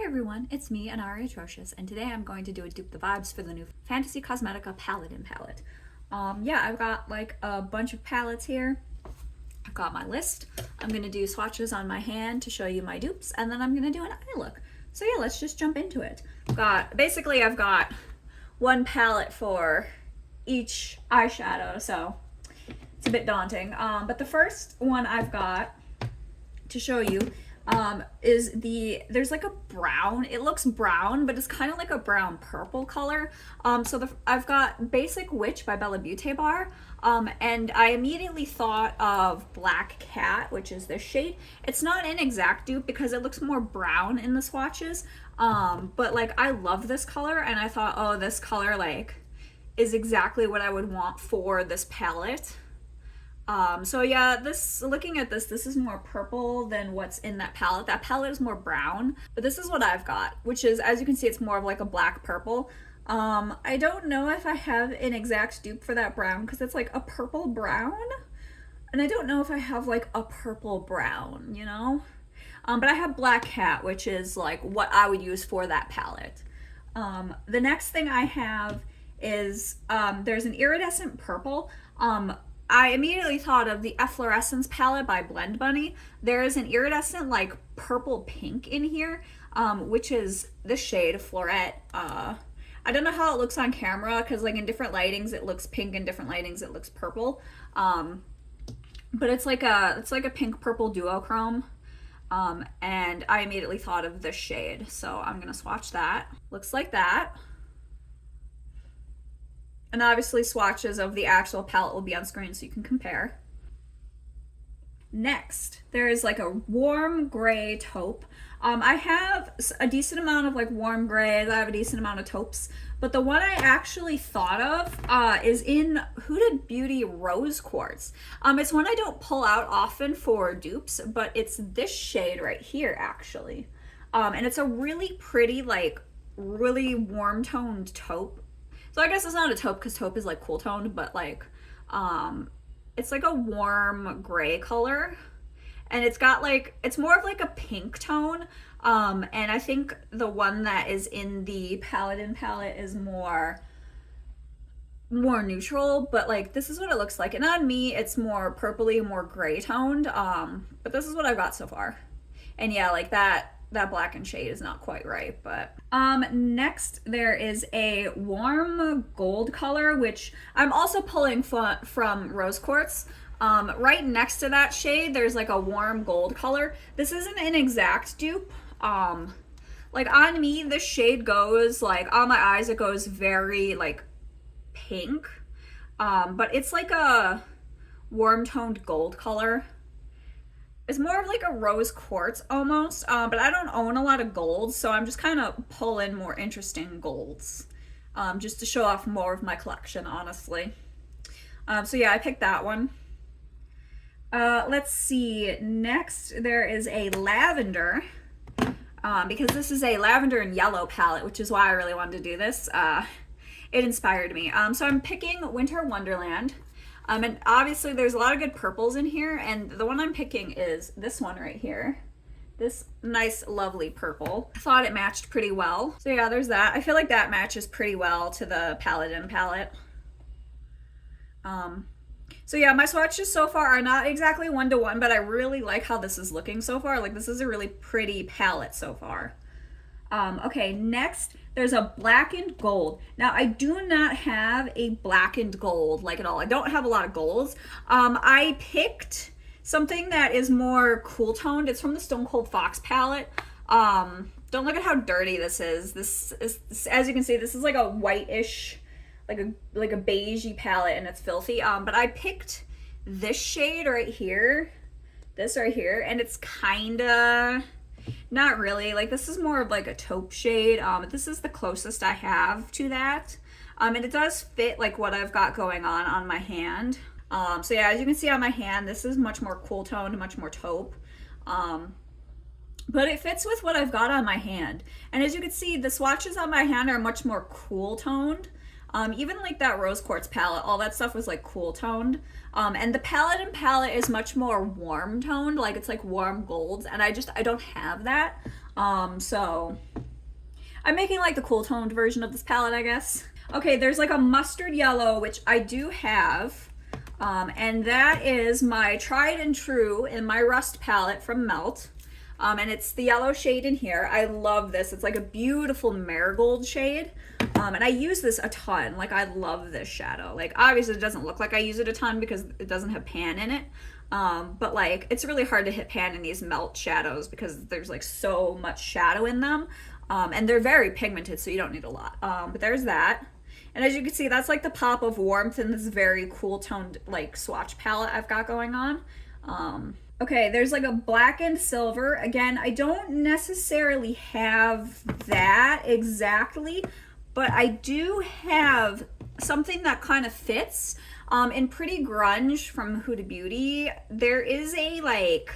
everyone, it's me, Anari Atrocious, and today I'm going to do a Dupe the Vibes for the new Fantasy Cosmetica Paladin palette. Yeah, I've got like a bunch of palettes here. I've got my list. I'm going to do swatches on my hand to show you my dupes, and then I'm going to do an eye look. So yeah, let's just jump into it. I've got one palette for each eyeshadow, so it's a bit daunting. But the first one I've got to show you there's like a brown, it looks brown, but it's kind of like a brown purple color. I've got Basic Witch by Bella Beauty Bar, and I immediately thought of Black Cat, which is this shade. It's not an exact dupe because it looks more brown in the swatches, but like I love this color, and I thought, oh, this color like is exactly what I would want for this palette. So yeah, looking at this is more purple than what's in that palette. That palette is more brown, but this is what I've got, which is, as you can see, it's more of like a black purple. I don't know if I have an exact dupe for that brown because it's like a purple brown, and I don't know if I have like a purple brown, you know? But I have Black Cat, which is like what I would use for that palette. The next thing I have is, there's an iridescent purple. I immediately thought of the Efflorescence palette by Blend Bunny. There is an iridescent like purple pink in here, which is the shade Florette. I don't know how it looks on camera because like in different lightings it looks pink, in different lightings it looks purple. But it's like a pink purple duochrome. And I immediately thought of this shade, so I'm gonna swatch that. Looks like that. And obviously swatches of the actual palette will be on screen so you can compare. Next, there is like a warm gray taupe. I have a decent amount of like warm grays, I have a decent amount of taupes, but the one I actually thought of is in Huda Beauty Rose Quartz. It's one I don't pull out often for dupes, but it's this shade right here actually. And it's a really pretty, like really warm toned taupe. So I guess it's not a taupe because taupe is like cool toned, but like it's like a warm gray color, and it's got like, it's more of like a pink tone, and I think the one that is in the Paladin palette is more neutral, but like this is what it looks like, and on me it's more purpley, more gray toned, but this is what I've got so far. And yeah, like that blackened shade is not quite right. But next there is a warm gold color, which I'm also pulling from Rose Quartz. Right next to that shade there's like a warm gold color. This isn't an exact dupe. Like on me this shade goes like, on my eyes it goes very like pink, but it's like a warm toned gold color. It's more of like a rose quartz almost, but I don't own a lot of golds, so I'm just kind of pulling more interesting golds, just to show off more of my collection, honestly. So yeah, I picked that one. Let's see, next there is a lavender, because this is a lavender and yellow palette, which is why I really wanted to do this. It inspired me. So I'm picking Winter Wonderland. And obviously there's a lot of good purples in here, and the one I'm picking is this one right here. This nice, lovely purple. I thought it matched pretty well. So yeah, there's that. I feel like that matches pretty well to the Paladin palette. So yeah, my swatches so far are not exactly 1-to-1, but I really like how this is looking so far. Like this is a really pretty palette so far. Okay, next there's a blackened gold. Now I do not have a blackened gold like at all. I don't have a lot of golds. I picked something that is more cool toned. It's from the Stone Cold Fox palette. Don't look at how dirty this is. This is, as you can see, this is like a whitish, like a beigey palette, and it's filthy. But I picked this shade right here, this right here, and it's kinda, not really, like this is more of like a taupe shade. This is the closest I have to that, and it does fit like what I've got going on my hand. So yeah, as you can see on my hand, this is much more cool toned, much more taupe, but it fits with what I've got on my hand. And as you can see, the swatches on my hand are much more cool toned. Even like that Rose Quartz palette, all that stuff was like cool toned. And the Paladin palette is much more warm toned, like it's like warm golds, and I don't have that. So I'm making like the cool toned version of this palette, I guess. Okay, there's like a mustard yellow, which I do have. And that is my tried and true in my Rust palette from Melt. And it's the yellow shade in here. I love this. It's like a beautiful marigold shade. And I use this a ton. Like, I love this shadow. Like, obviously it doesn't look like I use it a ton because it doesn't have pan in it. But like, it's really hard to hit pan in these Melt shadows because there's like so much shadow in them. And they're very pigmented, so you don't need a lot. But there's that. And as you can see, that's like the pop of warmth in this very cool toned like swatch palette I've got going on. Okay, there's like a black and silver. Again, I don't necessarily have that exactly, but I do have something that kind of fits. In Pretty Grunge from Huda Beauty, there is a like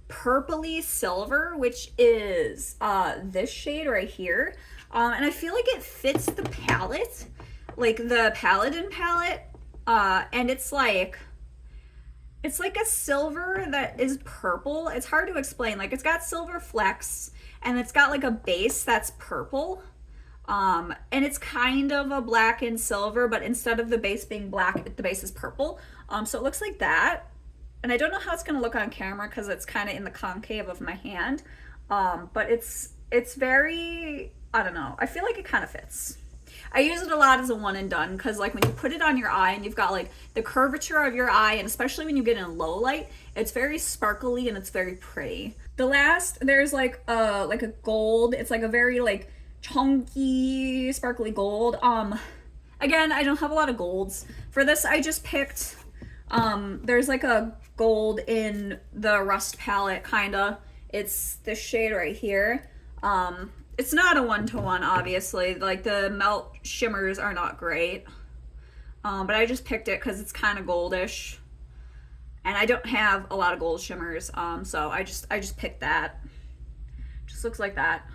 purpley silver, which is this shade right here. And I feel like it fits the palette, like the Paladin palette. And it's like a silver that is purple. It's hard to explain. Like, it's got silver flecks and it's got like a base that's purple. And it's kind of a black and silver, but instead of the base being black, the base is purple. So it looks like that. And I don't know how it's going to look on camera because it's kind of in the concave of my hand. But it's very, I don't know. I feel like it kind of fits. I use it a lot as a one and done because like when you put it on your eye and you've got like the curvature of your eye, and especially when you get in low light, it's very sparkly and it's very pretty. The last, there's like a gold. It's like a very like chunky, sparkly gold. Again, I don't have a lot of golds. For this, I just picked, there's like a gold in the Rust palette, kinda. It's this shade right here. It's not a one-to-one, obviously. Like, the Melt shimmers are not great. But I just picked it because it's kind of goldish. And I don't have a lot of gold shimmers, so I just picked that. Just looks like that.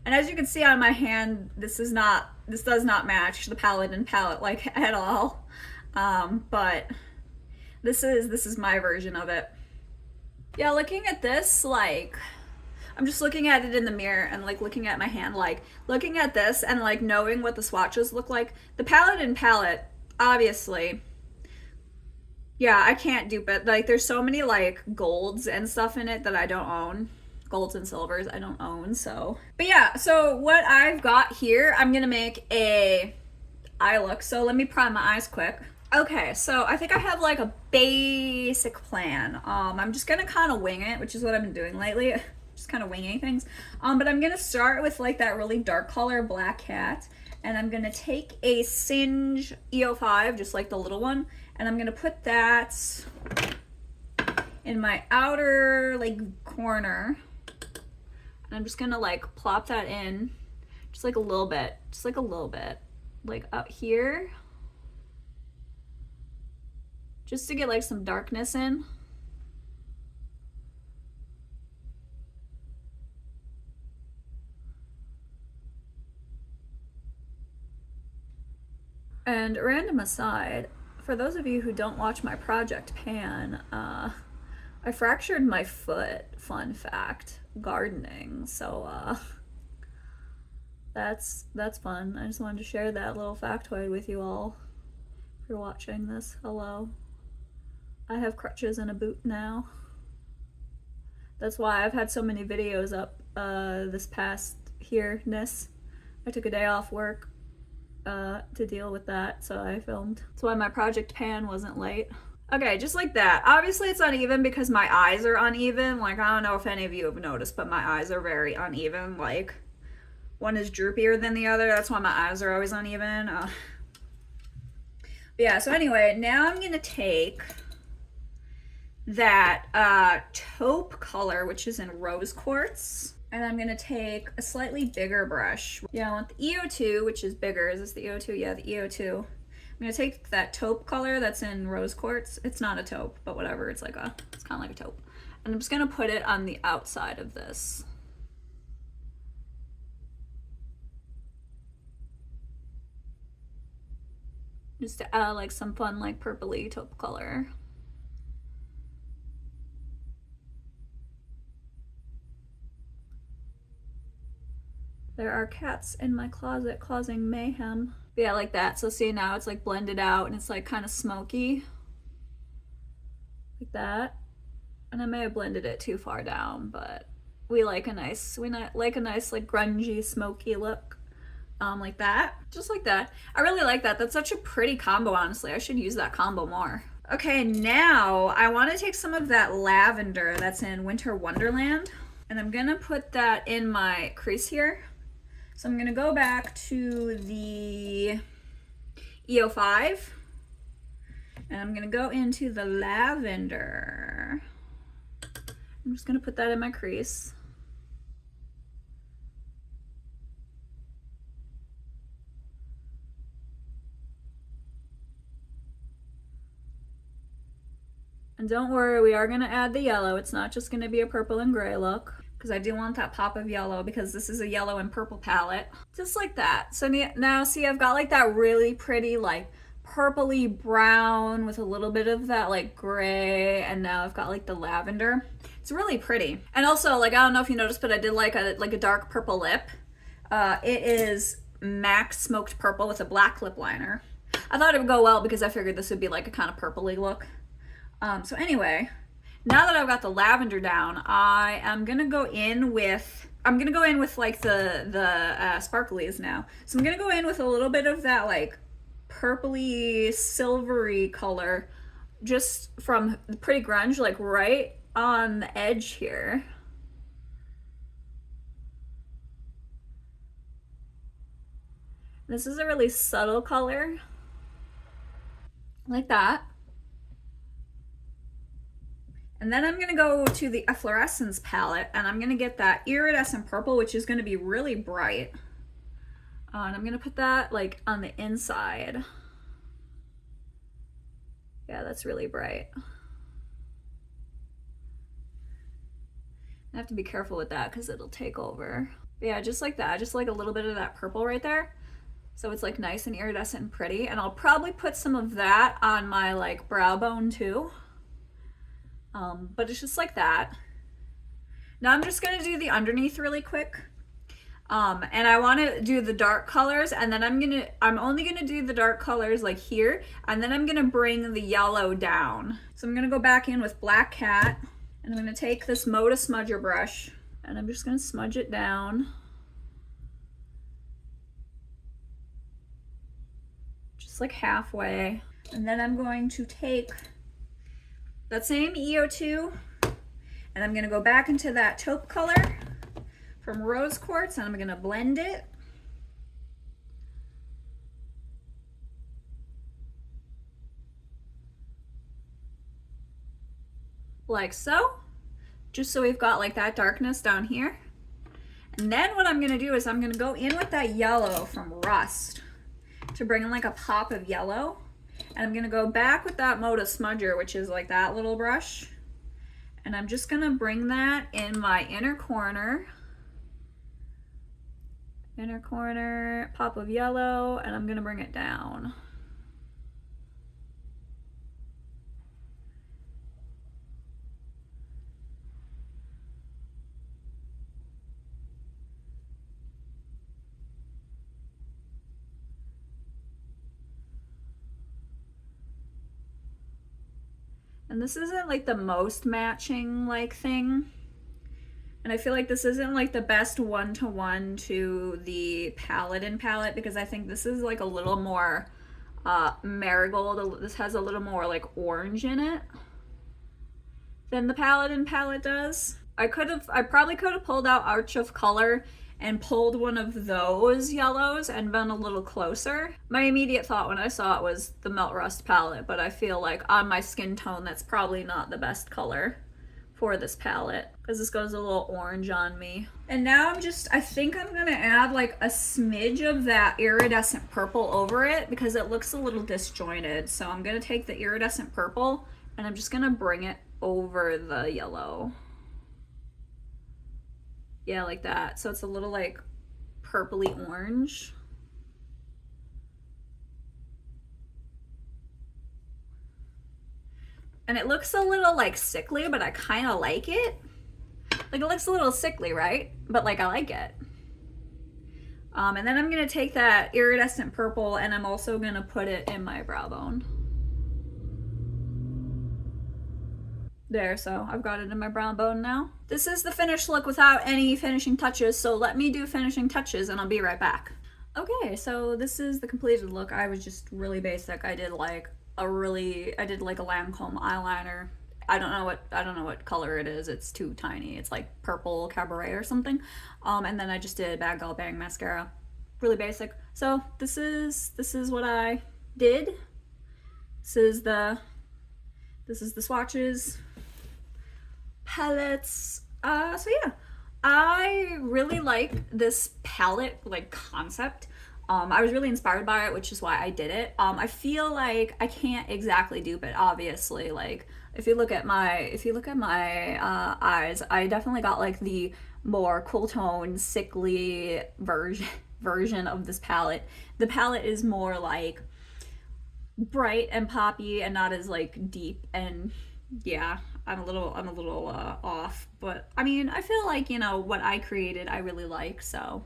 And as you can see on my hand, this does not match the Paladin palette, like, at all. But this is my version of it. Yeah, looking at this, like, I'm just looking at it in the mirror and like looking at my hand, like looking at this and like knowing what the swatches look like. The Paladin palette, obviously, yeah, I can't dupe it. Like, there's so many like golds and stuff in it that I don't own. Golds and silvers I don't own, so. But yeah, so what I've got here, I'm gonna make a eye look. So let me prime my eyes quick. Okay, so I think I have like a basic plan. I'm just gonna kind of wing it, which is what I've been doing lately. Just kind of winging things. But I'm gonna start with like that really dark color Black Cat, and I'm gonna take a Singe EO5, just like the little one, and I'm gonna put that in my outer like corner, and I'm just gonna like plop that in, just like a little bit, like up here, just to get like some darkness in. And random aside, for those of you who don't watch my Project Pan, I fractured my foot, fun fact, gardening, so that's fun. I just wanted to share that little factoid with you all. If you're watching this, hello. I have crutches and a boot now. That's why I've had so many videos up this past here-ness. I took a day off work to deal with that, so I filmed. That's why my Project Pan wasn't late. Okay, just like that. Obviously it's uneven because my eyes are uneven. Like, I don't know if any of you have noticed, but my eyes are very uneven. Like, one is droopier than the other. That's why my eyes are always uneven. But yeah, so anyway, now I'm gonna take that taupe color, which is in Rose Quartz. And I'm gonna take a slightly bigger brush. Yeah, I want the EO2, which is bigger. Is this the EO2? Yeah, the EO2. I'm gonna take that taupe color that's in Rose Quartz. It's not a taupe, but whatever. It's kind of like a taupe. And I'm just gonna put it on the outside of this. Just to add like some fun like purpley taupe color. There are cats in my closet causing mayhem. But yeah, like that. So see, now it's like blended out and it's like kind of smoky. Like that. And I may have blended it too far down, but we like a nice like grungy, smoky look. Like that. Just like that. I really like that. That's such a pretty combo, honestly. I should use that combo more. Okay, now I want to take some of that lavender that's in Winter Wonderland, and I'm gonna put that in my crease here. So I'm gonna go back to the EO5, and I'm gonna go into the lavender. I'm just gonna put that in my crease. And don't worry, we are gonna add the yellow. It's not just gonna be a purple and gray look, because I do want that pop of yellow, because this is a yellow and purple palette. Just like that. So now see, I've got like that really pretty like purpley brown with a little bit of that like gray, and now I've got like the lavender. It's really pretty. And also, like, I don't know if you noticed, but I did like a dark purple lip. It is MAC Smoked Purple with a black lip liner. I thought it would go well because I figured this would be like a kind of purpley look. So anyway, now that I've got the lavender down, I am gonna go in with like the sparklies now. So I'm gonna go in with a little bit of that like purpley silvery color, just from Pretty Grunge, like right on the edge here. This is a really subtle color, like that. And then I'm gonna go to the Efflorescence palette, and I'm gonna get that iridescent purple, which is gonna be really bright. And I'm gonna put that like on the inside. Yeah, that's really bright. I have to be careful with that because it'll take over. But yeah, just like that, just like a little bit of that purple right there. So it's like nice and iridescent and pretty. And I'll probably put some of that on my like brow bone too. But it's just like that. Now I'm just gonna do the underneath really quick. And I want to do the dark colors, and then I'm only gonna do the dark colors like here, and then I'm gonna bring the yellow down. So I'm gonna go back in with Black Cat, and I'm gonna take this Moda smudger brush, and I'm just gonna smudge it down. Just like halfway. And then I'm going to take that same EO2, and I'm gonna go back into that taupe color from Rose Quartz, and I'm gonna blend it. Like so, just so we've got like that darkness down here. And then what I'm gonna do is I'm gonna go in with that yellow from Rust to bring in like a pop of yellow. And I'm gonna go back with that Moda smudger, which is like that little brush. And I'm just gonna bring that in my inner corner. Inner corner, pop of yellow, and I'm gonna bring it down. And this isn't like the most matching like thing. And I feel like this isn't like the best one-to-one to the Paladin palette, because I think this is like a little more marigold. This has a little more like orange in it than the Paladin palette does. I probably could have pulled out Arch of Color and pulled one of those yellows and been a little closer. My immediate thought when I saw it was the Melt Rust palette, but I feel like on my skin tone that's probably not the best color for this palette, because this goes a little orange on me. And now I think I'm gonna add like a smidge of that iridescent purple over it, because it looks a little disjointed. So I'm gonna take the iridescent purple and I'm just gonna bring it over the yellow. Yeah, like that. So it's a little like purpley orange. And it looks a little like sickly, but I kind of like it. Like, it looks a little sickly, right? But like, I like it. And then I'm gonna take that iridescent purple and I'm also gonna put it in my brow bone. There, so I've got it in my brow bone now. This is the finished look without any finishing touches, so let me do finishing touches and I'll be right back. Okay, so this is the completed look. I was just really basic. I did like a Lancome eyeliner. I don't know what color it is. It's too tiny. It's like purple cabaret or something. And then I just did Bad Girl Bang mascara. Really basic. So this is what I did. This is the swatches, palettes. So yeah, I really like this palette like concept. I was really inspired by it, which is why I did it. I feel like I can't exactly dupe it, obviously. Like if you look at my eyes, I definitely got like the more cool tone, sickly version of this palette. The palette is more like bright and poppy and not as like deep, and yeah, I'm a little off, but I mean, I feel like, you know, what I created I really like, so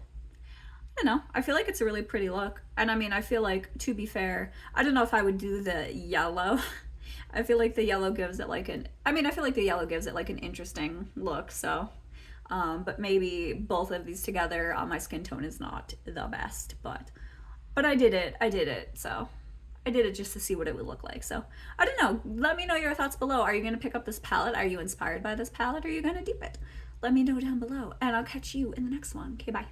I don't know, I feel like it's a really pretty look. And I mean, I feel like, to be fair, I don't know if I would do the yellow. I feel like the yellow gives it like an interesting look, so but maybe both of these together, my skin tone is not the best, but I did it, so I did it just to see what it would look like. So I don't know. Let me know your thoughts below. Are you going to pick up this palette? Are you inspired by this palette? Or are you going to dupe it? Let me know down below. And I'll catch you in the next one. Okay, bye.